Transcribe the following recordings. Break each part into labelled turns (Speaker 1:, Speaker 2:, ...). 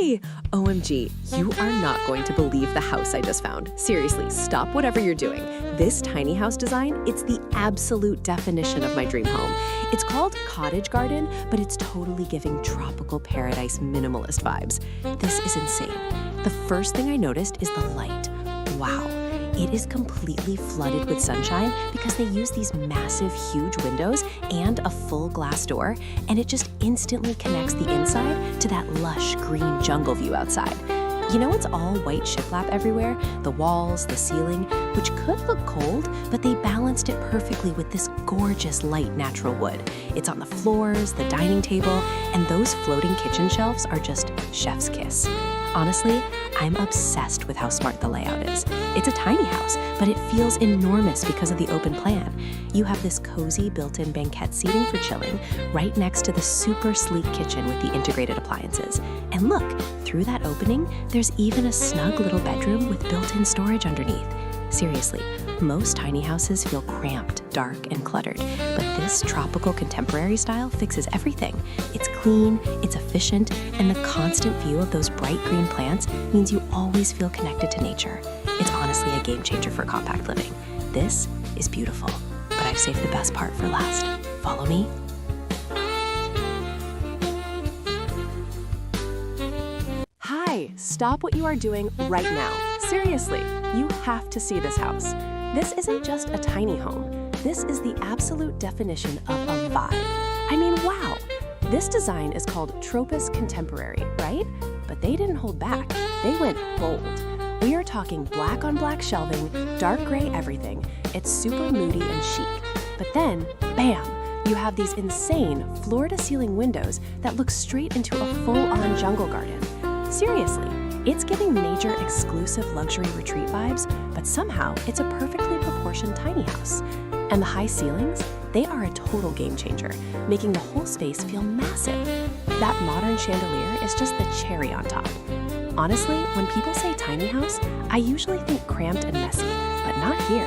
Speaker 1: Hi! OMG, you are not going to believe the house I just found. Seriously, stop whatever you're doing. This tiny house design, it's the absolute definition of my dream home. It's called Cottage Garden, but it's totally giving tropical paradise minimalist vibes. This is insane. The first thing I noticed is the light. Wow. It is completely flooded with sunshine because they use these massive, huge windows and a full glass door, and it just instantly connects the inside to that lush green jungle view outside. You know, it's all white shiplap everywhere, the walls, the ceiling, which could look cold, but they balanced it perfectly with this gorgeous light natural wood. It's on the floors, the dining table, and those floating kitchen shelves are just chef's kiss. Honestly, I'm obsessed with how smart the layout is. It's a tiny house, but it feels enormous because of the open plan. You have this cozy built-in banquette seating for chilling right next to the super sleek kitchen with the integrated appliances. And look, through that opening, there's even a snug little bedroom with built-in storage underneath. Seriously, most tiny houses feel cramped, dark, and cluttered, but this tropical contemporary style fixes everything. It's clean, it's efficient, and the constant view of those bright green plants means you always feel connected to nature. It's honestly a game changer for compact living. This is beautiful, but I've saved the best part for last. Follow me. Hi, stop what you are doing right now. Seriously, you have to see this house. This isn't just a tiny home. This is the absolute definition of a vibe. I mean, wow. This design is called Tropis Contemporary, right? But they didn't hold back. They went bold. We are talking black on black shelving, dark gray everything. It's super moody and chic. But then, bam, you have these insane floor-to-ceiling windows that look straight into a full-on jungle garden. Seriously, it's giving major exclusive luxury retreat vibes, but somehow it's a perfectly proportioned tiny house. And the high ceilings, they are a total game changer, making the whole space feel massive. That modern chandelier is just the cherry on top. Honestly, when people say tiny house, I usually think cramped and messy, but not here.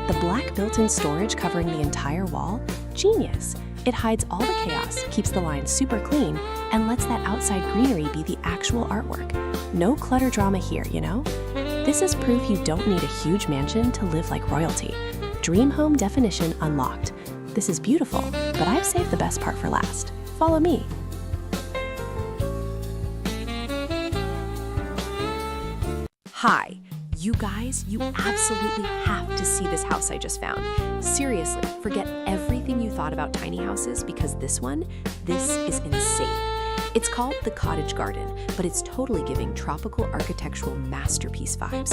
Speaker 1: The black built-in storage covering the entire wall, genius. It hides all the chaos, keeps the lines super clean, and lets that outside greenery be the actual artwork. No clutter drama here, you know? This is proof you don't need a huge mansion to live like royalty. Dream home definition unlocked. This is beautiful, but I've saved the best part for last. Follow me. Hi. You guys, you absolutely have to see this house I just found. Seriously, forget everything you thought about tiny houses because this is insane. It's called the Cottage Garden, but it's totally giving tropical architectural masterpiece vibes.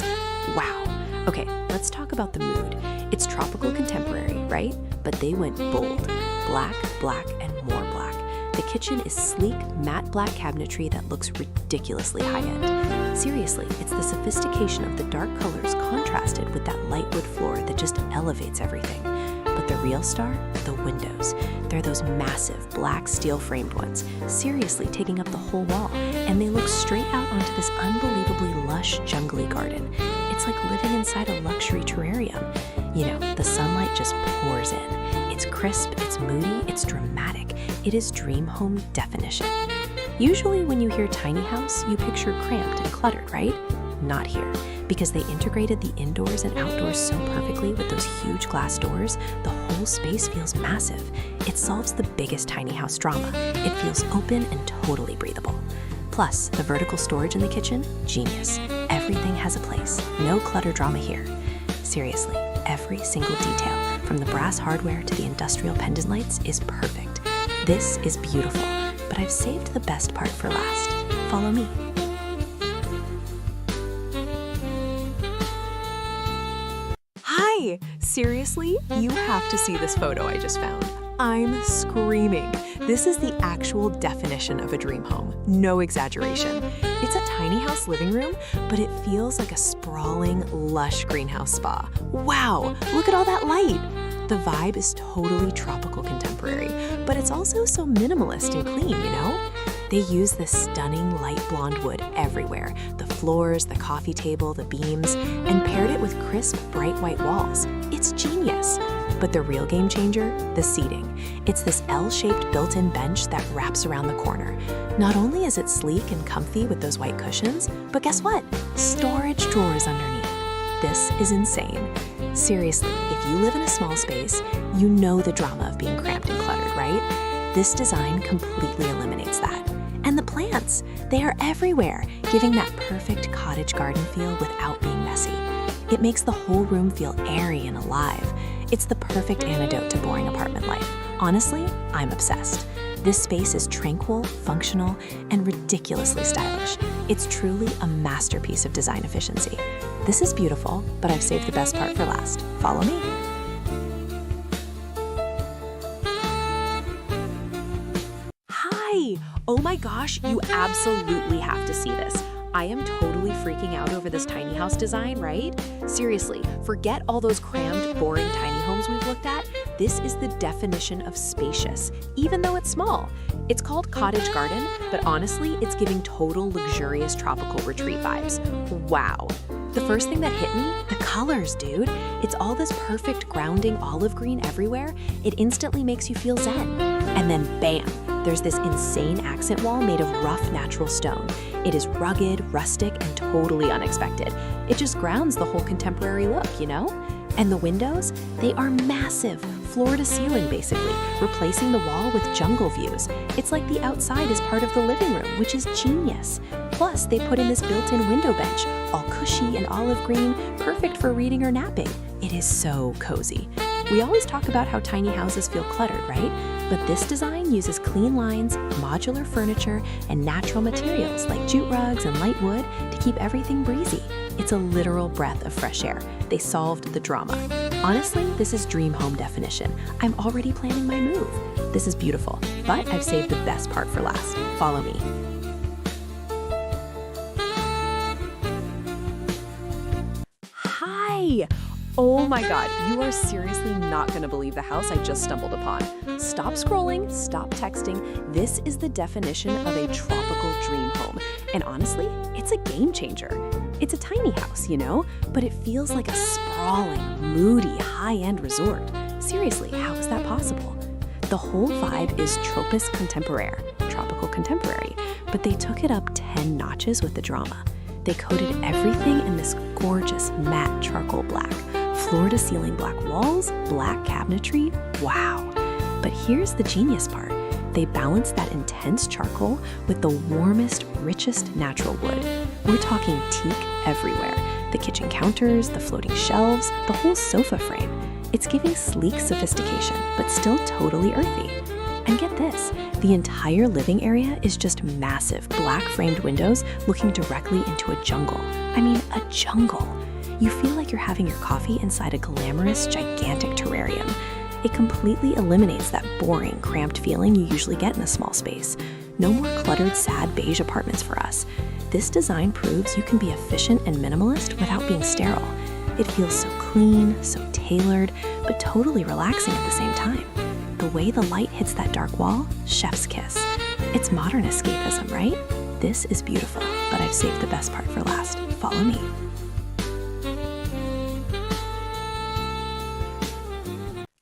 Speaker 1: Wow. Okay, let's talk about the mood. It's tropical contemporary, right? But they went bold. Black, black, and more black. The kitchen is sleek, matte black cabinetry that looks ridiculously high-end. Seriously, it's the sophistication of the dark colors contrasted with that light wood floor that just elevates everything. But the real star? The windows. They're those massive black steel-framed ones, seriously taking up the whole wall, and they look straight out onto this unbelievably lush, jungly garden. It's like living inside a luxury terrarium. You know, the sunlight just pours in. It's crisp, it's moody, it's dramatic. It is dream home definition. Usually when you hear tiny house, you picture cramped and cluttered, right? Not here. Because they integrated the indoors and outdoors so perfectly with those huge glass doors, the whole space feels massive. It solves the biggest tiny house drama. It feels open and totally breathable. Plus, the vertical storage in the kitchen, genius. Everything has a place. No clutter drama here. Seriously, every single detail, from the brass hardware to the industrial pendant lights, is perfect. This is beautiful, but I've saved the best part for last. Follow me. Hi! Seriously, you have to see this photo I just found. I'm screaming. This is the actual definition of a dream home. No exaggeration. It's a tiny house living room, but it feels like a sprawling, lush greenhouse spa. Wow, look at all that light. The vibe is totally tropical contemporary, but it's also so minimalist and clean, you know? They use this stunning light blonde wood everywhere, the floors, the coffee table, the beams, and paired it with crisp, bright white walls. It's genius. But the real game changer, the seating. It's this L-shaped built-in bench that wraps around the corner. Not only is it sleek and comfy with those white cushions, but guess what? Storage drawers underneath. This is insane. Seriously, if you live in a small space, you know the drama of being cramped and cluttered, right? This design completely eliminates that. And the plants, they are everywhere, giving that perfect cottage garden feel without being messy. It makes the whole room feel airy and alive. It's the perfect antidote to boring apartment life. Honestly, I'm obsessed. This space is tranquil, functional, and ridiculously stylish. It's truly a masterpiece of design efficiency. This is beautiful, but I've saved the best part for last. Follow me. Hi! Oh my gosh, you absolutely have to see this. I am totally freaking out over this tiny house design, right? Seriously, forget all those crammed, boring tiny homes we've looked at. This is the definition of spacious, even though it's small. It's called Cottage Garden, but honestly, it's giving total luxurious tropical retreat vibes. Wow. The first thing that hit me, the colors, dude. It's all this perfect grounding olive green everywhere. It instantly makes you feel zen. And then bam, there's this insane accent wall made of rough natural stone. It is rugged, rustic, and totally unexpected. It just grounds the whole contemporary look, you know? And the windows, they are massive, floor to ceiling basically, replacing the wall with jungle views. It's like the outside is part of the living room, which is genius. Plus, they put in this built-in window bench, all cushy and olive green, perfect for reading or napping. It is so cozy. We always talk about how tiny houses feel cluttered, right? But this design uses clean lines, modular furniture, and natural materials like jute rugs and light wood to keep everything breezy. It's a literal breath of fresh air. They solved the drama. Honestly, this is dream home definition. I'm already planning my move. This is beautiful, but I've saved the best part for last. Follow me. Hi! Oh my God, you are seriously not gonna believe the house I just stumbled upon. Stop scrolling, stop texting. This is the definition of a tropical dream home. And honestly, it's a game changer. It's a tiny house, you know, but it feels like a sprawling, moody, high-end resort. Seriously, how is that possible? The whole vibe is tropical contemporary, but they took it up 10 notches with the drama. They coated everything in this gorgeous matte charcoal black. Floor-to-ceiling black walls, black cabinetry, wow. But here's the genius part. They balance that intense charcoal with the warmest, richest natural wood. We're talking teak everywhere. The kitchen counters, the floating shelves, the whole sofa frame. It's giving sleek sophistication, but still totally earthy. And get this, the entire living area is just massive black framed windows looking directly into a jungle. I mean, a jungle. You feel like you're having your coffee inside a glamorous, gigantic terrarium. It completely eliminates that boring, cramped feeling you usually get in a small space. No more cluttered, sad beige apartments for us. This design proves you can be efficient and minimalist without being sterile. It feels so clean, so tailored, but totally relaxing at the same time. The way the light hits that dark wall, chef's kiss. It's modern escapism, right? This is beautiful, but I've saved the best part for last. Follow me.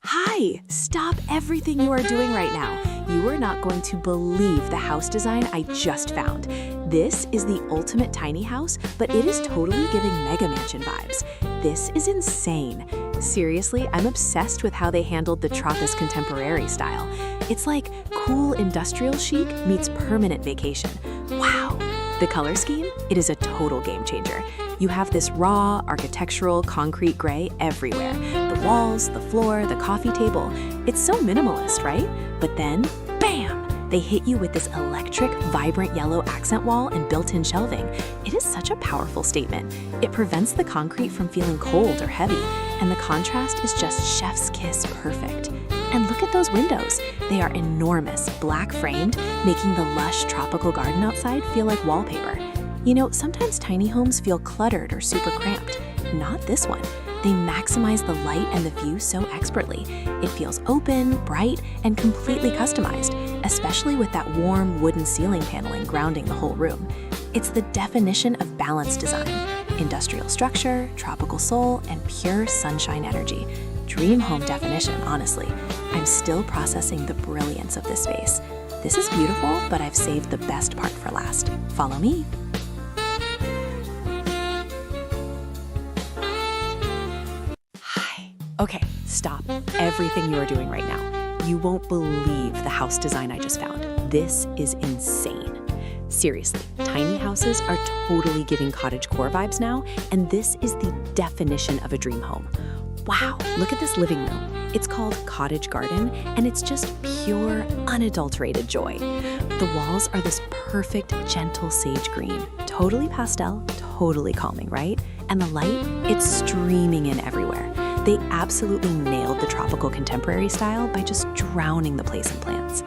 Speaker 1: Hi! Stop everything you are doing right now. You are not going to believe the house design I just found. This is the ultimate tiny house, but it is totally giving mega mansion vibes. This is insane. Seriously, I'm obsessed with how they handled the Tropis contemporary style. It's like cool industrial chic meets permanent vacation. Wow! The color scheme? It is a total game changer. You have this raw, architectural, concrete gray everywhere. The walls, the floor, the coffee table. It's so minimalist, right? But then, bam! They hit you with this electric, vibrant yellow accent wall and built-in shelving. It is such a powerful statement. It prevents the concrete from feeling cold or heavy, and the contrast is just chef's kiss perfect. And look at those windows. They are enormous, black-framed, making the lush tropical garden outside feel like wallpaper. You know, sometimes tiny homes feel cluttered or super cramped. Not this one. They maximize the light and the view so expertly. It feels open, bright, and completely customized, especially with that warm wooden ceiling paneling grounding the whole room. It's the definition of balanced design. Industrial structure, tropical soul, and pure sunshine energy. dream home definition, honestly. I'm still processing the brilliance of this space. This is beautiful, but I've saved the best part for last. Follow me. Hi. Okay, stop everything you are doing right now. You won't believe the house design I just found. This is insane. Seriously, tiny houses are totally giving cottagecore vibes now, and this is the definition of a dream home. Wow, look at this living room. It's called Cottage Garden, and it's just pure, unadulterated joy. The walls are this perfect, gentle sage green. Totally pastel, totally calming, right? And the light, it's streaming in everywhere. They absolutely nailed the tropical contemporary style by just drowning the place in plants.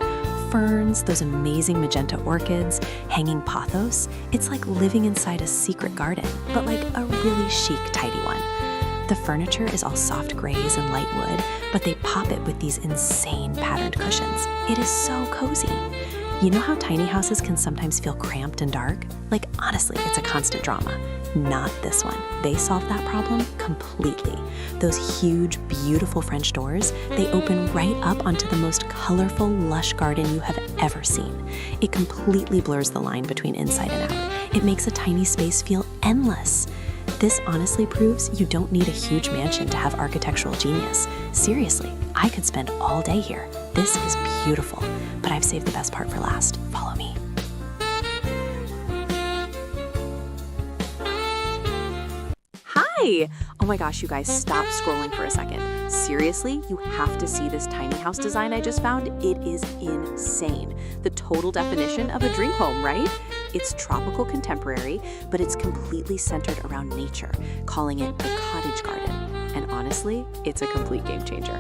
Speaker 1: Ferns, those amazing magenta orchids, hanging pothos. It's like living inside a secret garden, but like a really chic, tidy one. The furniture is all soft grays and light wood, but they pop it with these insane patterned cushions. It is so cozy. You know how tiny houses can sometimes feel cramped and dark? Like, honestly, it's a constant drama. Not this one. They solved that problem completely. Those huge, beautiful French doors, they open right up onto the most colorful, lush garden you have ever seen. It completely blurs the line between inside and out. It makes a tiny space feel endless. This honestly proves you don't need a huge mansion to have architectural genius. Seriously, I could spend all day here. This is beautiful, but I've saved the best part for last. Follow me. Hi! Oh my gosh, you guys, stop scrolling for a second. Seriously, you have to see this tiny house design I just found. It is insane. The total definition of a dream home, right? It's tropical contemporary, but it's completely centered around nature, calling it the Cottage Garden. And honestly, it's a complete game changer.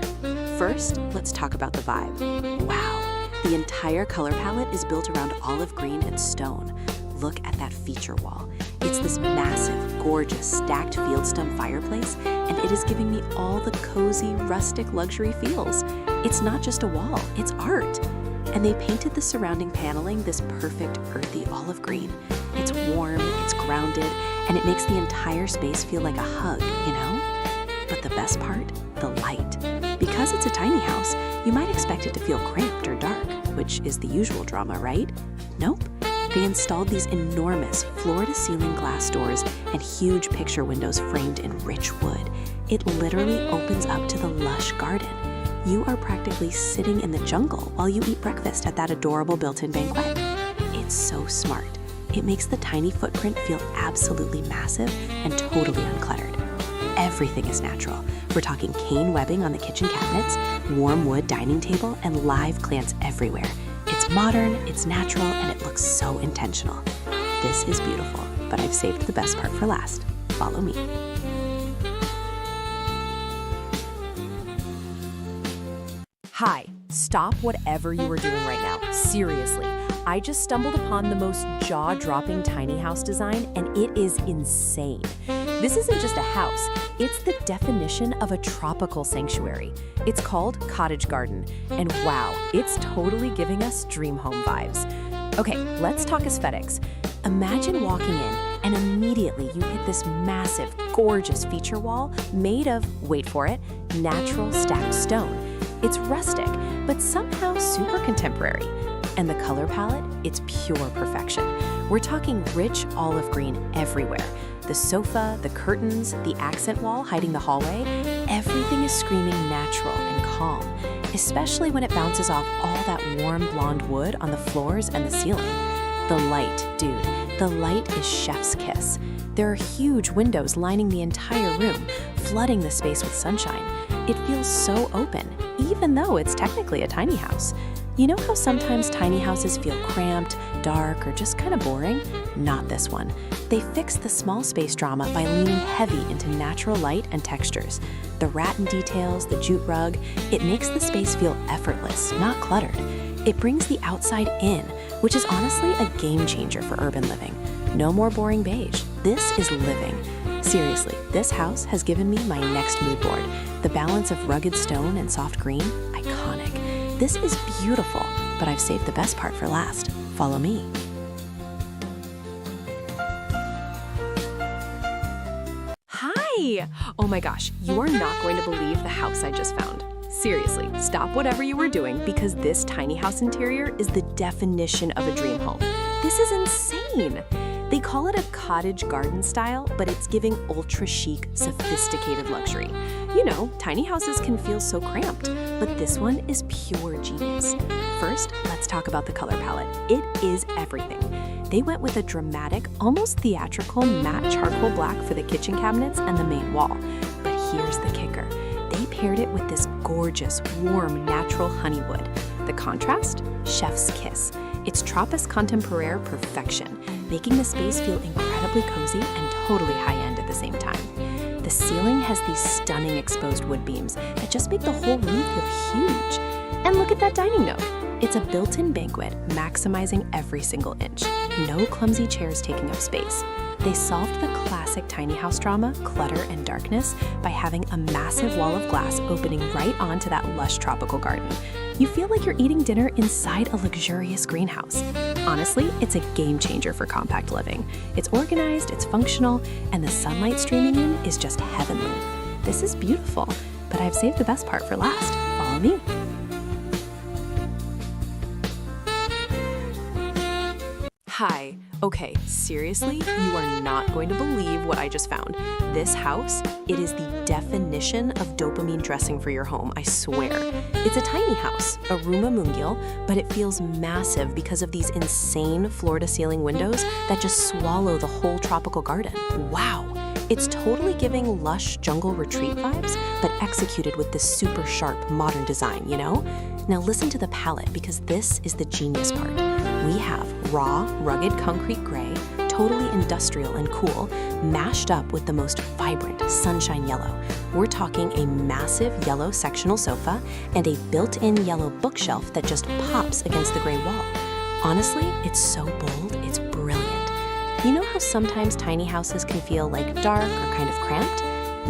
Speaker 1: First, let's talk about the vibe. Wow, the entire color palette is built around olive green and stone. Look at that feature wall. It's this massive, gorgeous, stacked fieldstone fireplace, and it is giving me all the cozy, rustic luxury feels. It's not just a wall, it's art. And they painted the surrounding paneling this perfect, earthy olive green. It's warm, it's grounded, and it makes the entire space feel like a hug, you know? But the best part? The light. Because it's a tiny house, you might expect it to feel cramped or dark, which is the usual drama, right? Nope. They installed these enormous floor-to-ceiling glass doors and huge picture windows framed in rich wood. It literally opens up to the lush garden. You are practically sitting in the jungle while you eat breakfast at that adorable built-in banquet. It's so smart. It makes the tiny footprint feel absolutely massive and totally uncluttered. Everything is natural. We're talking cane webbing on the kitchen cabinets, warm wood dining table, and live plants everywhere. It's modern, it's natural, and it looks so intentional. This is beautiful, but I've saved the best part for last. Follow me. Hi, stop whatever you are doing right now. Seriously, I just stumbled upon the most jaw-dropping tiny house design, and it is insane. This isn't just a house, it's the definition of a tropical sanctuary. It's called Cottage Garden, and wow, it's totally giving us dream home vibes. Okay, let's talk aesthetics. Imagine walking in and immediately you hit this massive, gorgeous feature wall made of, wait for it, natural stacked stone. It's rustic, but somehow super contemporary. And the color palette, it's pure perfection. We're talking rich olive green everywhere. The sofa, the curtains, the accent wall hiding the hallway, everything is screaming natural and calm, especially when it bounces off all that warm blonde wood on the floors and the ceiling. The light, dude, the light is chef's kiss. There are huge windows lining the entire room, flooding the space with sunshine. It feels so open, even though it's technically a tiny house. You know how sometimes tiny houses feel cramped, dark, or just kind of boring? Not this one. They fixed the small space drama by leaning heavy into natural light and textures. The rattan details, the jute rug, it makes the space feel effortless, not cluttered. It brings the outside in, which is honestly a game changer for urban living. No more boring beige. This is living. Seriously, this house has given me my next mood board. The balance of rugged stone and soft green, iconic. This is beautiful, but I've saved the best part for last. Follow me. Hi, Hi! Oh my gosh, you are not going to believe the house I just found. Seriously, stop whatever you were doing because this tiny house interior is the definition of a dream home. This is insane! They call it a cottage garden style, but it's giving ultra chic, sophisticated luxury. You know, tiny houses can feel so cramped, but this one is pure genius. First, let's talk about the color palette. It is everything. They went with a dramatic, almost theatrical matte charcoal black for the kitchen cabinets and the main wall. But here's the kicker. They paired it with this gorgeous, warm, natural honey wood. The contrast? Chef's kiss. It's Tropis Contemporaire perfection, making the space feel incredibly cozy and totally high-end at the same time. The ceiling has these stunning exposed wood beams that just make the whole room feel huge. And look at that dining nook. It's a built-in banquet, maximizing every single inch. No clumsy chairs taking up space. They solved the classic tiny house drama, clutter and darkness, by having a massive wall of glass opening right onto that lush tropical garden. You feel like you're eating dinner inside a luxurious greenhouse. Honestly, it's a game changer for compact living. It's organized, it's functional, and the sunlight streaming in is just heavenly. This is beautiful, but I've saved the best part for last. Follow me. Hi. Okay, seriously, you are not going to believe what I just found. This house, it is the definition of dopamine dressing for your home, I swear. It's a tiny house, a Ruma Mungil, but it feels massive because of these insane floor-to-ceiling windows that just swallow the whole tropical garden. Wow! It's totally giving lush jungle retreat vibes, but executed with this super sharp modern design, you know? Now listen to the palette because this is the genius part. We have raw, rugged concrete gray, totally industrial and cool, mashed up with the most vibrant sunshine yellow. We're talking a massive yellow sectional sofa and a built-in yellow bookshelf that just pops against the gray wall. Honestly, it's so bold, it's brilliant. You know how sometimes tiny houses can feel like dark or kind of cramped?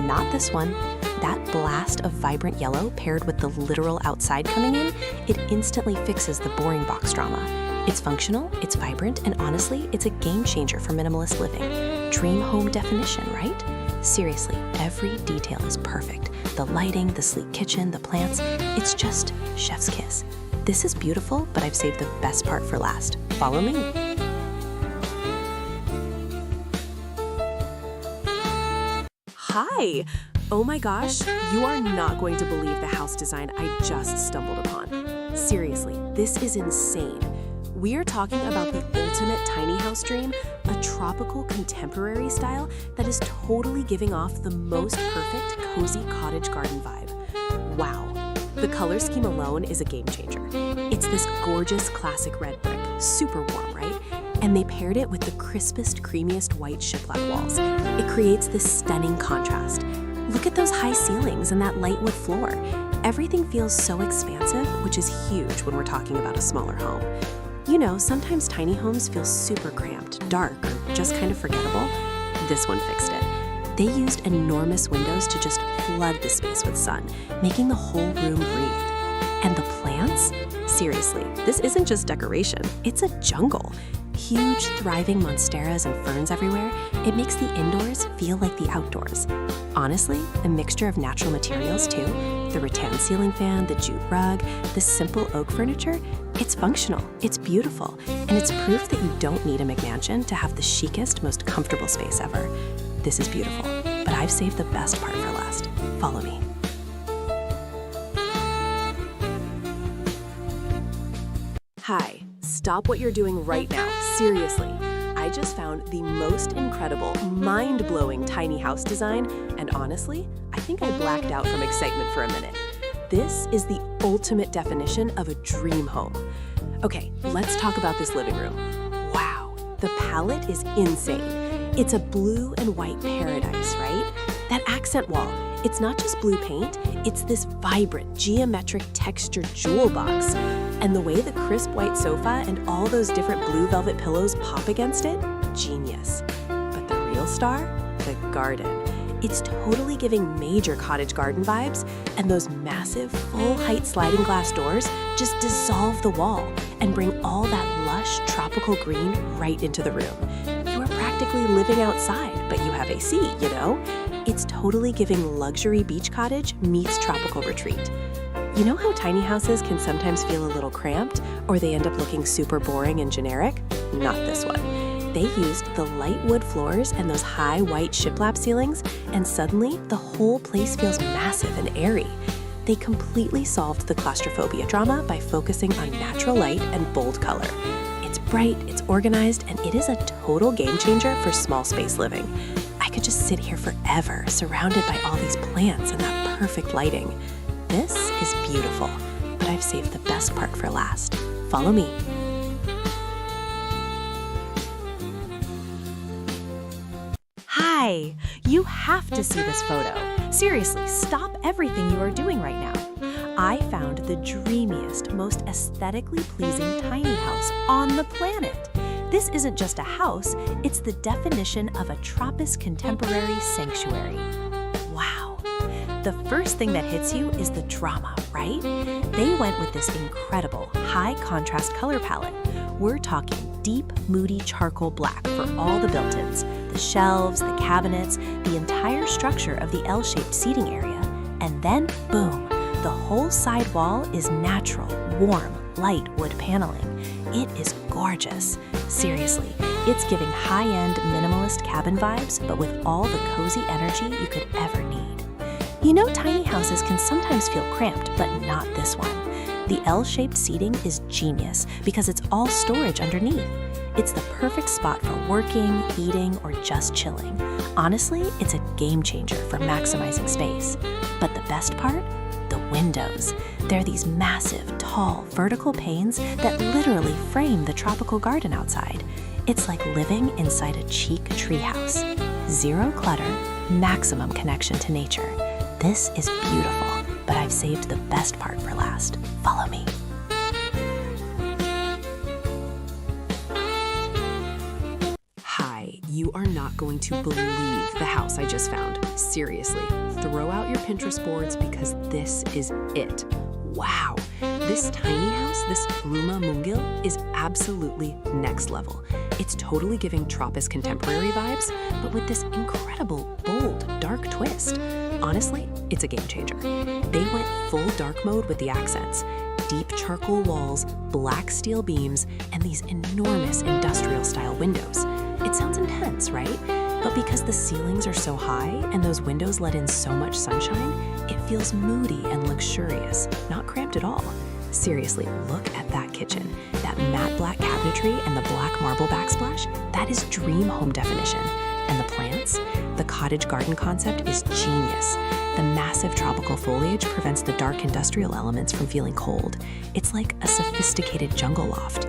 Speaker 1: Not this one. That blast of vibrant yellow paired with the literal outside coming in, it instantly fixes the boring box drama. It's functional, it's vibrant, and honestly, it's a game changer for minimalist living. Dream home definition, right? Seriously, every detail is perfect. The lighting, the sleek kitchen, the plants, it's just chef's kiss. This is beautiful, but I've saved the best part for last. Follow me. Hi! Oh my gosh, you are not going to believe the house design I just stumbled upon. Seriously, this is insane. We are talking about the ultimate tiny house dream, a tropical contemporary style that is totally giving off the most perfect cozy cottage garden vibe. Wow. The color scheme alone is a game changer. It's this gorgeous classic red brick, super warm, right? And they paired it with the crispest, creamiest white shiplap walls. It creates this stunning contrast. Look at those high ceilings and that light wood floor. Everything feels so expansive, which is huge when we're talking about a smaller home. You know, sometimes tiny homes feel super cramped, dark, or just kind of forgettable. This one fixed it. They used enormous windows to just flood the space with sun, making the whole room breathe. And the plants? Seriously, this isn't just decoration, it's a jungle. Huge, thriving monsteras and ferns everywhere, it makes the indoors feel like the outdoors. Honestly, a mixture of natural materials too, the rattan ceiling fan, the jute rug, the simple oak furniture, it's functional, it's beautiful, and it's proof that you don't need a McMansion to have the chicest, most comfortable space ever. This is beautiful, but I've saved the best part for last. Follow me. Hi, stop what you're doing right now, seriously. I just found the most incredible, mind-blowing tiny house design, and honestly, I think I blacked out from excitement for a minute. This is the ultimate definition of a dream home. Okay, let's talk about this living room. Wow, the palette is insane. It's a blue and white paradise, right? That accent wall, it's not just blue paint, it's this vibrant, geometric textured jewel box. And the way the crisp white sofa and all those different blue velvet pillows pop against it, genius. But the real star? The garden. It's totally giving major cottage garden vibes, and those massive, full-height sliding glass doors just dissolve the wall and bring all that lush, tropical green right into the room. You are practically living outside, but you have AC, you know? It's totally giving luxury beach cottage meets tropical retreat. You know how tiny houses can sometimes feel a little cramped, or they end up looking super boring and generic? Not this one. They used the light wood floors and those high white shiplap ceilings, and suddenly the whole place feels massive and airy. They completely solved the claustrophobia drama by focusing on natural light and bold color. It's bright, it's organized, and it is a total game changer for small space living. I could just sit here forever, surrounded by all these plants and that perfect lighting. This is beautiful, but I've saved the best part for last. Follow me. Hi! You have to see this photo. Seriously, stop everything you are doing right now. I found the dreamiest, most aesthetically pleasing tiny house on the planet. This isn't just a house, it's the definition of a Tropis contemporary sanctuary. Wow. The first thing that hits you is the drama, right? They went with this incredible high contrast color palette. We're talking deep, moody charcoal black for all the built-ins, the shelves, the cabinets, the entire structure of the L-shaped seating area. And then, boom, the whole side wall is natural, warm, light wood paneling. It is gorgeous. Seriously, it's giving high-end minimalist cabin vibes, but with all the cozy energy you could ever need. You know, tiny houses can sometimes feel cramped, but not this one. The L-shaped seating is genius because it's all storage underneath. It's the perfect spot for working, eating, or just chilling. Honestly, it's a game changer for maximizing space. But the best part? The windows. They're these massive, tall, vertical panes that literally frame the tropical garden outside. It's like living inside a chic treehouse. Zero clutter, maximum connection to nature. This is beautiful, but I've saved the best part for last. Follow me. Hi, you are not going to believe the house I just found. Seriously, throw out your Pinterest boards because this is it. Wow, this tiny house, this rumah mungil, is absolutely next level. It's totally giving Tropis contemporary vibes, but with this incredible, bold, dark twist. Honestly, it's a game changer. They went full dark mode with the accents. Deep charcoal walls, black steel beams, and these enormous industrial-style windows. It sounds intense, right? But because the ceilings are so high and those windows let in so much sunshine, it feels moody and luxurious, not cramped at all. Seriously, look at that kitchen. That matte black cabinetry and the black marble backsplash, that is dream home definition. And the plants? The cottage garden concept is genius. The massive tropical foliage prevents the dark industrial elements from feeling cold. It's like a sophisticated jungle loft.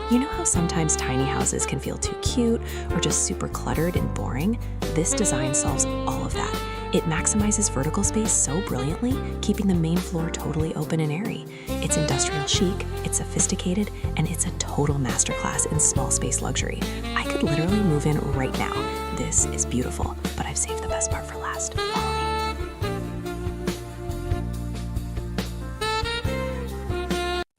Speaker 1: You know how sometimes tiny houses can feel too cute or just super cluttered and boring? This design solves all of that. It maximizes vertical space so brilliantly, keeping the main floor totally open and airy. It's industrial chic, it's sophisticated, and it's a total masterclass in small space luxury. I could literally move in right now. This is beautiful, but I've saved the best part for last. Follow me.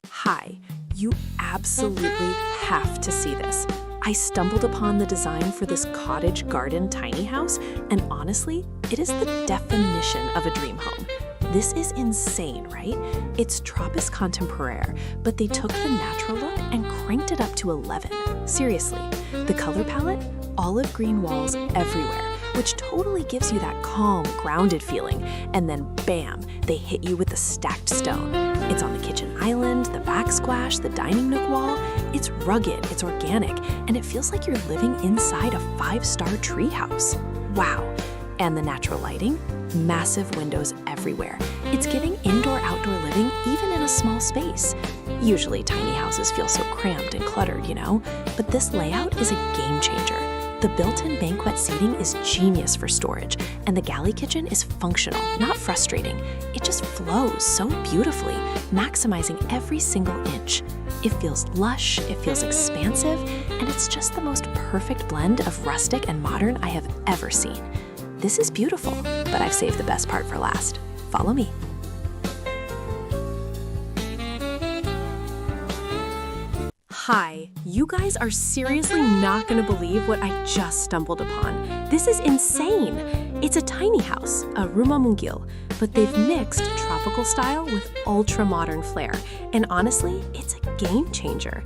Speaker 1: Hi, you absolutely have to see this. I stumbled upon the design for this cottage garden tiny house, and honestly, it is the definition of a dream home. This is insane, right? It's Tropis contemporaire, but they took the natural look and cranked it up to 11. Seriously, the color palette? Olive green walls everywhere, which totally gives you that calm, grounded feeling. And then bam, they hit you with the stacked stone. It's on the kitchen island, the backsplash, the dining nook wall. It's rugged, it's organic, and it feels like you're living inside a 5-star treehouse. Wow. And the natural lighting? Massive windows everywhere. It's giving indoor-outdoor living even in a small space. Usually tiny houses feel so cramped and cluttered, you know? But this layout is a game changer. The built-in banquet seating is genius for storage, and the galley kitchen is functional, not frustrating. It just flows so beautifully, maximizing every single inch. It feels lush, it feels expansive, and it's just the most perfect blend of rustic and modern I have ever seen. This is beautiful, but I've saved the best part for last. Follow me. Hi, you guys are seriously not gonna believe what I just stumbled upon. This is insane. It's a tiny house, a rumah mungil, but they've mixed tropical style with ultra-modern flair. And honestly, it's a game changer.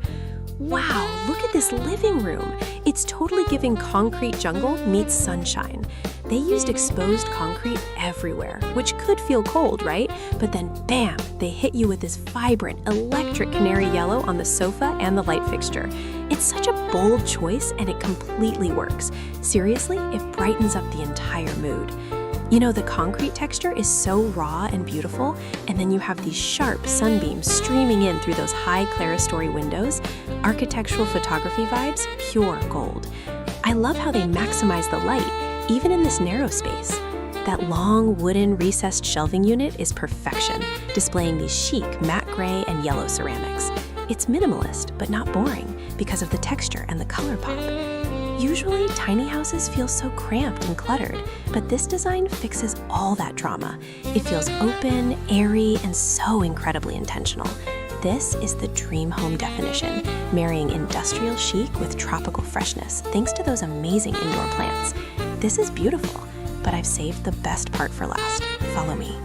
Speaker 1: Wow, look at this living room. It's totally giving concrete jungle meets sunshine. They used exposed concrete everywhere, which could feel cold, right? But then bam, they hit you with this vibrant electric canary yellow on the sofa and the light fixture. It's such a bold choice and it completely works. Seriously, it brightens up the entire mood. You know, the concrete texture is so raw and beautiful, and then you have these sharp sunbeams streaming in through those high clerestory windows. Architectural photography vibes, pure gold. I love how they maximize the light, even in this narrow space. That long wooden recessed shelving unit is perfection, displaying these chic matte gray and yellow ceramics. It's minimalist, but not boring, because of the texture and the color pop. Usually, tiny houses feel so cramped and cluttered, but this design fixes all that drama. It feels open, airy, and so incredibly intentional. This is the dream home definition, marrying industrial chic with tropical freshness, thanks to those amazing indoor plants. This is beautiful, but I've saved the best part for last. Follow me.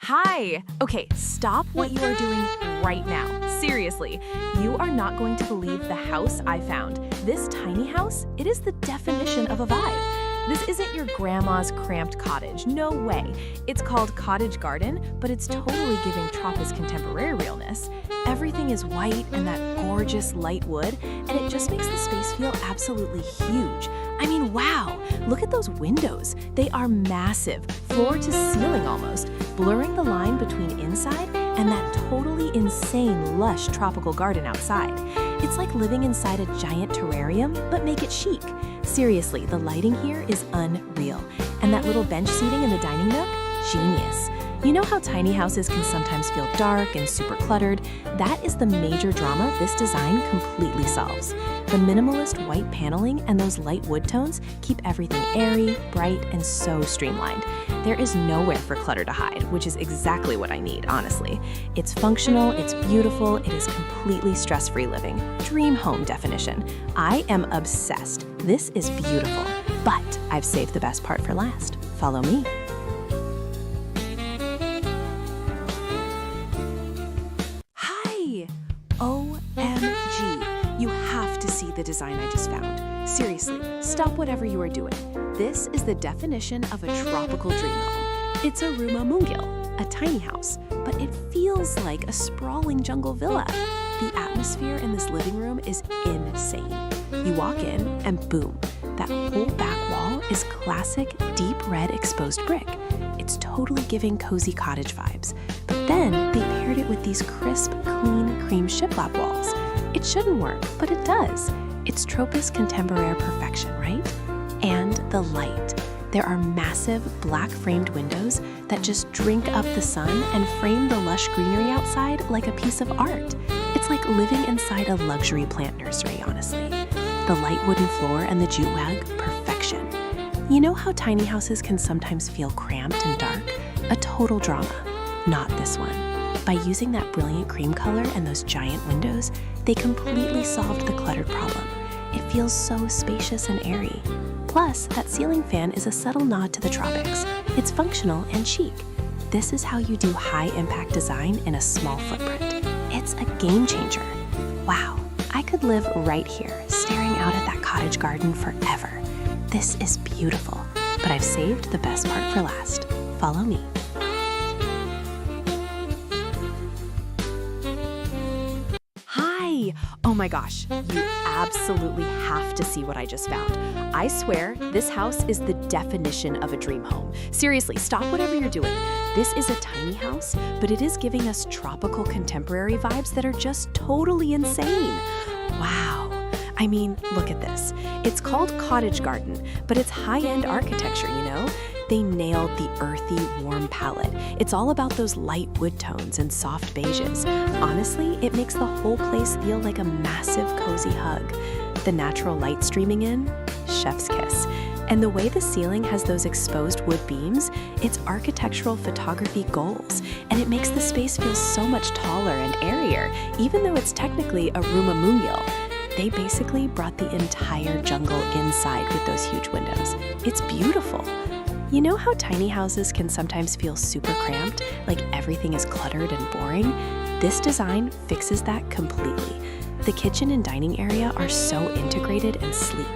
Speaker 1: Hi! Okay, stop what you are doing right now. Seriously, you are not going to believe the house I found. This tiny house, it is the definition of a vibe. This isn't your grandma's cramped cottage, no way. It's called Cottage Garden, but it's totally giving Tropa's contemporary realness. Everything is white and that gorgeous light wood, and it just makes the space feel absolutely huge. I mean, wow, look at those windows. They are massive, floor to ceiling almost, blurring the line between inside and that totally insane lush tropical garden outside. It's like living inside a giant terrarium, but make it chic. Seriously, the lighting here is unreal. And that little bench seating in the dining nook? Genius. You know how tiny houses can sometimes feel dark and super cluttered? That is the major drama this design completely solves. The minimalist white paneling and those light wood tones keep everything airy, bright, and so streamlined. There is nowhere for clutter to hide, which is exactly what I need, honestly. It's functional, it's beautiful, it is completely stress-free living. Dream home definition. I am obsessed. This is beautiful, but I've saved the best part for last. Follow me. OMG, you have to see the design I just found. Seriously, stop whatever you are doing. This is the definition of a tropical dream home. It's a rumah mungil, a tiny house, but it feels like a sprawling jungle villa. The atmosphere in this living room is insane. You walk in and boom, that whole back wall is classic deep red exposed brick. It's totally giving cozy cottage vibes. But then they paired it with these crisp, clean cream shiplap walls. It shouldn't work, but it does. It's Tropa's contemporary perfection, right? And the light. There are massive black framed windows that just drink up the sun and frame the lush greenery outside like a piece of art. It's like living inside a luxury plant nursery, honestly. The light wooden floor and the jute wag, perfection. You know how tiny houses can sometimes feel cramped and dark? A total drama. Not this one. By using that brilliant cream color and those giant windows, they completely solved the cluttered problem. It feels so spacious and airy. Plus, that ceiling fan is a subtle nod to the tropics. It's functional and chic. This is how you do high-impact design in a small footprint. It's a game changer. Wow, I could live right here, staring out at that cottage garden forever. This is beautiful, but I've saved the best part for last. Follow me. Hi! Oh my gosh, you absolutely have to see what I just found. I swear, this house is the definition of a dream home. Seriously, stop whatever you're doing. This is a tiny house, but it is giving us tropical contemporary vibes that are just totally insane. Wow. I mean, look at this. It's called Cottage Garden, but it's high-end architecture, you know? They nailed the earthy, warm palette. It's all about those light wood tones and soft beiges. Honestly, it makes the whole place feel like a massive, cozy hug. The natural light streaming in, chef's kiss. And the way the ceiling has those exposed wood beams, it's architectural photography goals. And it makes the space feel so much taller and airier, even though it's technically a rumah mungil. They basically brought the entire jungle inside with those huge windows. It's beautiful. You know how tiny houses can sometimes feel super cramped, like everything is cluttered and boring? This design fixes that completely. The kitchen and dining area are so integrated and sleek.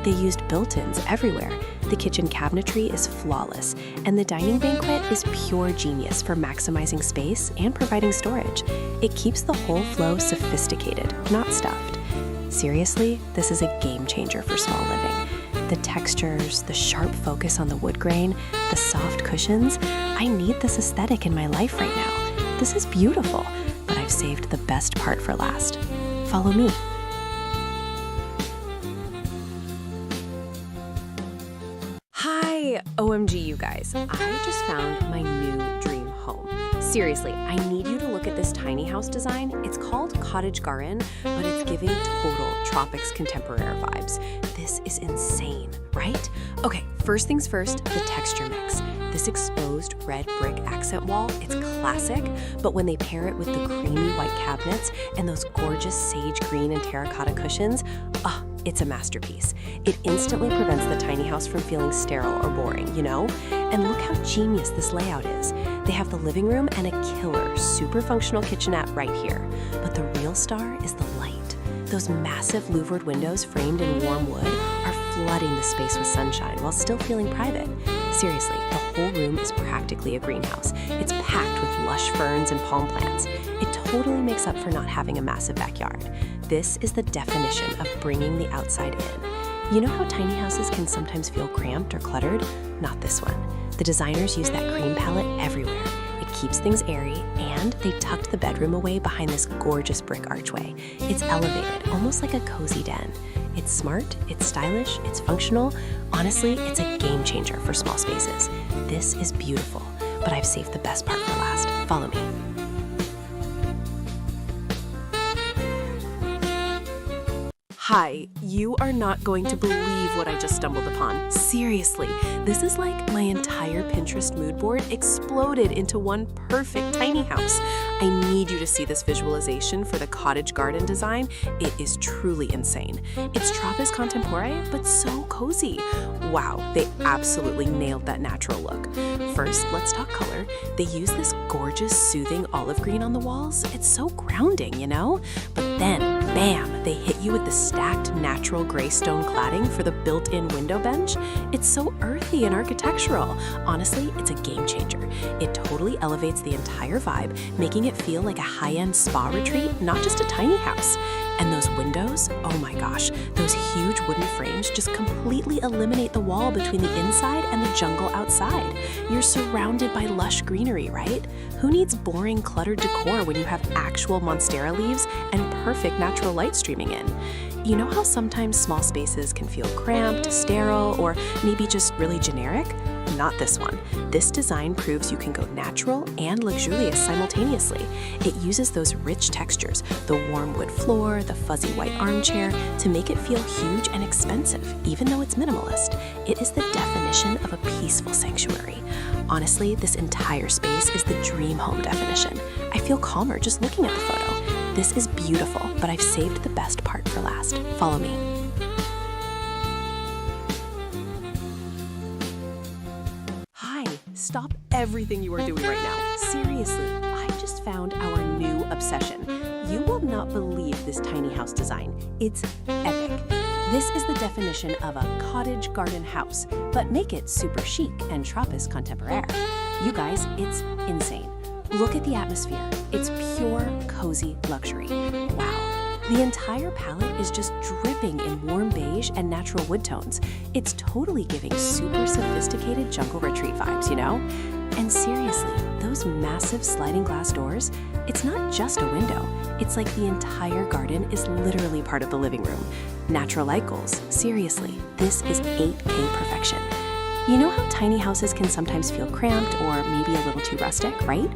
Speaker 1: They used built-ins everywhere. The kitchen cabinetry is flawless, and the dining banquet is pure genius for maximizing space and providing storage. It keeps the whole flow sophisticated, not stuffed. Seriously, this is a game changer for small living. The textures, the sharp focus on the wood grain, the soft cushions. I need this aesthetic in my life right now. This is beautiful, but I've saved the best part for last. Follow me. Hi, OMG you guys. I just found my new dream home. Seriously, I need you to look at this tiny house design. It's called Cottage Garden, but it's giving total tropics contemporary vibes. This is insane, right? Okay, first things first, the texture mix. This exposed red brick accent wall, it's classic, but when they pair it with the creamy white cabinets and those gorgeous sage green and terracotta cushions, it's a masterpiece. It instantly prevents the tiny house from feeling sterile or boring, you know? And look how genius this layout is. They have the living room and a killer, super functional kitchenette right here. But the real star is the light. Those massive louvered windows framed in warm wood are flooding the space with sunshine while still feeling private. Seriously, the whole room is practically a greenhouse. It's packed with lush ferns and palm plants. It totally makes up for not having a massive backyard. This is the definition of bringing the outside in. You know how tiny houses can sometimes feel cramped or cluttered? Not this one. The designers use that cream palette everywhere. It keeps things airy, and they tucked the bedroom away behind this gorgeous brick archway. It's elevated, almost like a cozy den. It's smart, it's stylish, it's functional. Honestly, it's a game changer for small spaces. This is beautiful, but I've saved the best part for last. Follow me. Hi, you are not going to believe what I just stumbled upon. Seriously, this is like my entire Pinterest mood board exploded into one perfect tiny house. I need you to see this visualization for the cottage garden design. It is truly insane. It's Tropics Contemporary, but so cozy. Wow, they absolutely nailed that natural look. First, let's talk color. They use this gorgeous, soothing olive green on the walls. It's so grounding, you know? But then, bam, they hit you with the stacked natural gray stone cladding for the built-in window bench. It's so earthy and architectural. Honestly, it's a game changer. It totally elevates the entire vibe, making it feel like a high-end spa retreat, not just a tiny house. And those windows, oh my gosh, those huge wooden frames just completely eliminate the wall between the inside and the jungle outside. You're surrounded by lush greenery, right? Who needs boring, cluttered decor when you have actual monstera leaves and perfect natural light streaming in? You know how sometimes small spaces can feel cramped, sterile, or maybe just really generic? Not this one. This design proves you can go natural and luxurious simultaneously. It uses those rich textures, the warm wood floor, the fuzzy white armchair, to make it feel huge and expensive, even though it's minimalist. It is the definition of a peaceful sanctuary. Honestly, this entire space is the dream home definition. I feel calmer just looking at the photo. This is beautiful, but I've saved the best part for last. Follow me. Stop everything you are doing right now. Seriously, I just found our new obsession. You will not believe this tiny house design. It's epic. This is the definition of a cottage garden house, but make it super chic and Tropics Contemporary. You guys, it's insane. Look at the atmosphere. It's pure, cozy luxury. Wow. The entire palette is just dripping in warm beige and natural wood tones. It's totally giving super sophisticated jungle retreat vibes, you know? And seriously, those massive sliding glass doors, it's not just a window. It's like the entire garden is literally part of the living room. Natural light goals, seriously, this is 8K perfection. You know how tiny houses can sometimes feel cramped or maybe a little too rustic, right?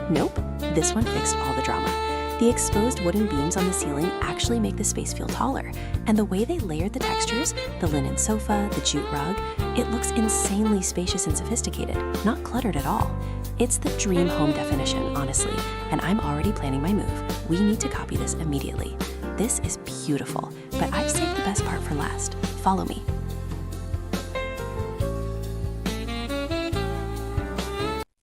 Speaker 1: Nope, this one fixed all the drama. The exposed wooden beams on the ceiling actually make the space feel taller, and the way they layered the textures, the linen sofa, the jute rug, it looks insanely spacious and sophisticated, not cluttered at all. It's the dream home definition, honestly, and I'm already planning my move. We need to copy this immediately. This is beautiful, but I've saved the best part for last. Follow me.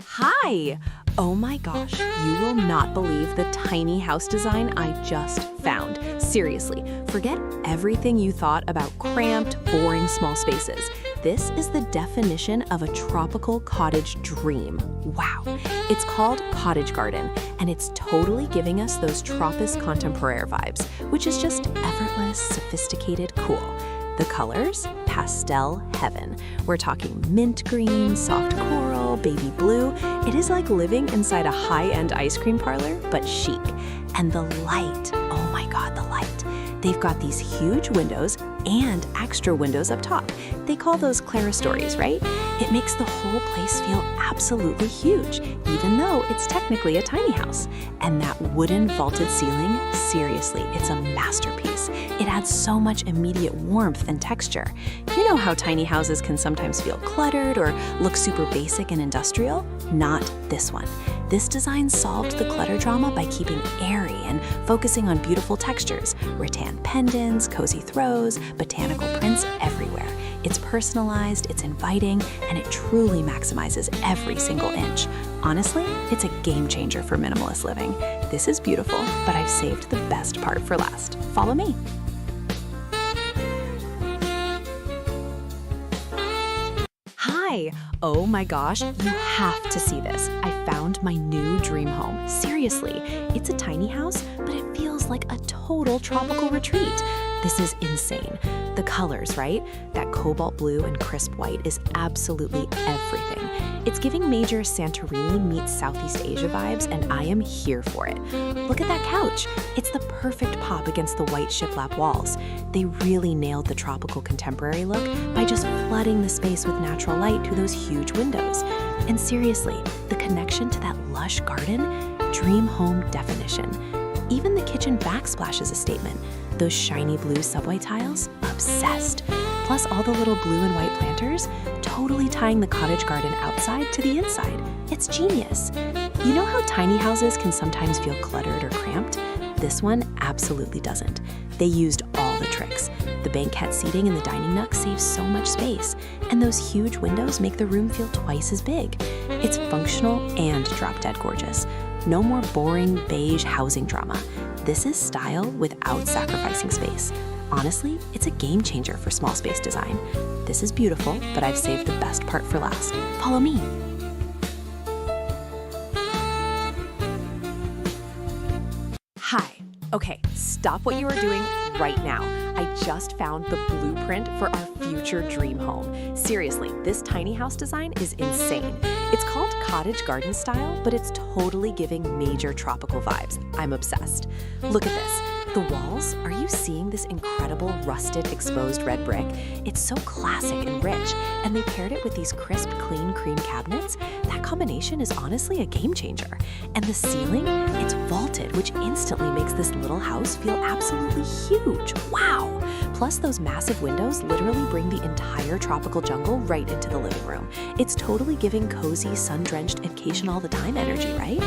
Speaker 1: Hi! Oh my gosh, you will not believe the tiny house design I just found. Seriously, forget everything you thought about cramped, boring small spaces. This is the definition of a tropical cottage dream. Wow. It's called Cottage Garden, and it's totally giving us those Tropis contemporaire vibes, which is just effortless, sophisticated, cool. The colors? Pastel heaven. We're talking mint green, soft coral, baby blue. It is like living inside a high-end ice cream parlor, but chic. And the light, oh my God, the light. They've got these huge windows and extra windows up top. They call those clerestories, right? It makes the whole place feel absolutely huge, even though it's technically a tiny house. And that wooden vaulted ceiling, seriously, it's a masterpiece. It adds so much immediate warmth and texture. You know how tiny houses can sometimes feel cluttered or look super basic and industrial? Not this one. This design solved the clutter drama by keeping airy and focusing on beautiful textures, rattan pendants, cozy throws, botanical prints everywhere. It's personalized, it's inviting, and it truly maximizes every single inch. Honestly, it's a game changer for minimalist living. This is beautiful, but I've saved the best part for last. Follow me. Hi! Oh my gosh, you have to see this. I found my new dream home. Seriously, it's a tiny house, but it feels like a total tropical retreat. This is insane. The colors, right? That cobalt blue and crisp white is absolutely everything. It's giving major Santorini meets Southeast Asia vibes, and I am here for it. Look at that couch. It's the perfect pop against the white shiplap walls. They really nailed the tropical contemporary look by just flooding the space with natural light through those huge windows. And seriously, the connection to that lush garden, dream home definition. Even the kitchen backsplash is a statement. Those shiny blue subway tiles, obsessed. Plus all the little blue and white planters, totally tying the cottage garden outside to the inside. It's genius. You know how tiny houses can sometimes feel cluttered or cramped? This one absolutely doesn't. They used all the tricks. The banquette seating in the dining nook saves so much space, and those huge windows make the room feel twice as big. It's functional and drop-dead gorgeous. No more boring beige housing drama. This is style without sacrificing space. Honestly, it's a game changer for small space design. This is beautiful, but I've saved the best part for last. Follow me. Hi. Okay, stop what you are doing right now. I just found the blueprint for our future dream home. Seriously, this tiny house design is insane. It's called cottage garden style, but it's totally giving major tropical vibes. I'm obsessed. Look at this. The walls, are you seeing this incredible rusted exposed red brick? It's so classic and rich, and they paired it with these crisp, clean cream cabinets. That combination is honestly a game changer. And the ceiling, it's vaulted, which instantly makes this little house feel absolutely huge. Wow! Plus, those massive windows literally bring the entire tropical jungle right into the living room. It's totally giving cozy, sun-drenched vacation all the time energy, right?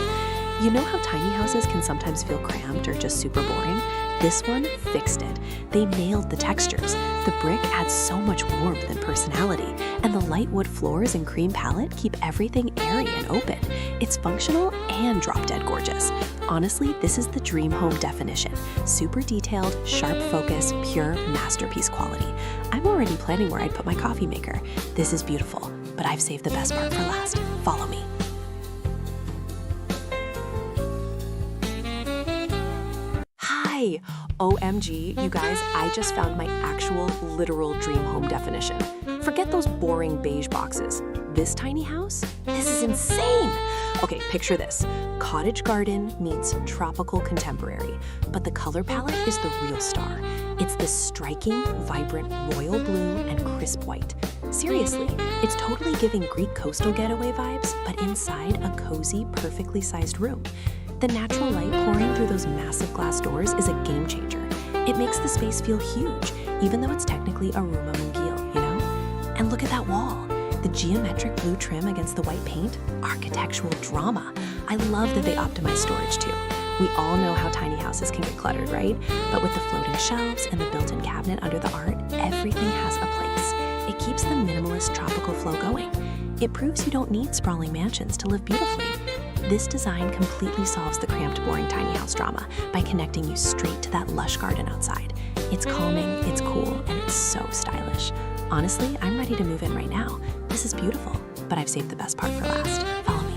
Speaker 1: You know how tiny houses can sometimes feel cramped or just super boring? This one fixed it. They nailed the textures. The brick adds so much warmth and personality, and the light wood floors and cream palette keep everything airy and open. It's functional and drop-dead gorgeous. Honestly, this is the dream home definition. Super detailed, sharp focus, pure masterpiece quality. I'm already planning where I'd put my coffee maker. This is beautiful, but I've saved the best part for last. Follow me. Hi! OMG, you guys, I just found my actual literal dream home definition. Forget those boring beige boxes. This tiny house? This is insane! Okay, picture this. Cottage garden meets tropical contemporary, but the color palette is the real star. It's this striking, vibrant royal blue and crisp white. Seriously, it's totally giving Greek coastal getaway vibes, but inside a cozy, perfectly sized room. The natural light pouring through those massive glass doors is a game changer. It makes the space feel huge, even though it's technically a room of Mungil, you know? And look at that wall. The geometric blue trim against the white paint, architectural drama. I love that they optimize storage too. We all know how tiny houses can get cluttered, right? But with the floating shelves and the built-in cabinet under the art, everything has a place. It keeps the minimalist tropical flow going. It proves you don't need sprawling mansions to live beautifully. This design completely solves the cramped, boring tiny house drama by connecting you straight to that lush garden outside. It's calming, it's cool, and it's so stylish. Honestly, I'm ready to move in right now. This is beautiful, but I've saved the best part for last. Follow me.